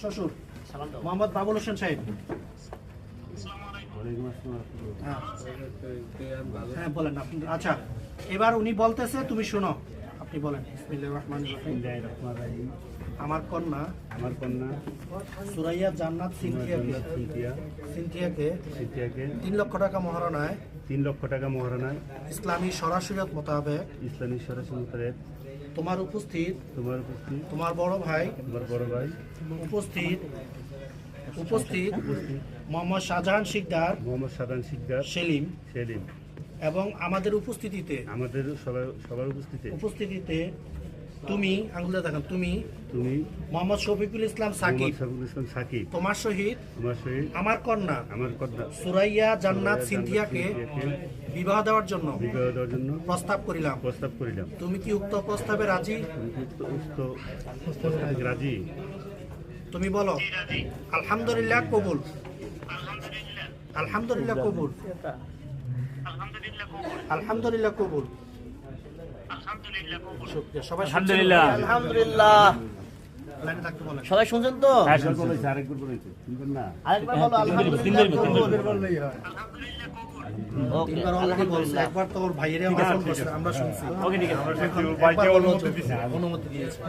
শ্বশুর মোহাম্মদ বাবুল হোসেন সাহেব। হ্যাঁ বলেন আপনি। আচ্ছা এবার উনি বলতেছে, তুমি শুনো, আপনি বলেন। বিসমিল্লাহির রহমানির রহিম। আমার কন্যা সুরাইয়া জান্নাত সিনথিয়াকে 3 লক্ষ টাকা মহারণায় ইসলামী শরীয়ত মোতাবেক তোমার উপস্থিত তোমার বড় ভাই উপস্থিত মোহাম্মদ শাহজাহান শিকদার সেলিম এবং আমাদের উপস্থিতিতে তুমি আঙ্গুলে দেখেন, তুমি মোহাম্মদ শফিকুল ইসলাম সাকিব তোমার সহিত আমার কন্যা সুরাইয়া জান্নাত সিনথিয়াকে বিবাহ দেওয়ার জন্য প্রস্তাব করিলাম। তুমি কি উক্ত প্রস্তাবে রাজি? তুমি বলো আলহামদুলিল্লাহ কবুল। আলহামদুলিল্লাহ কবুল। আলহামদুলিল্লাহ কবুল। সবাই আলহামদুলিল্লাহ। আলহামদুলিল্লাহ সবাই শুনছেন তো? আরেকবার বলো আলহামদুলিল্লাহ। একবার তো ওর ভাইয়ের আমরা শুনছি। অনুমতি দিয়েছে।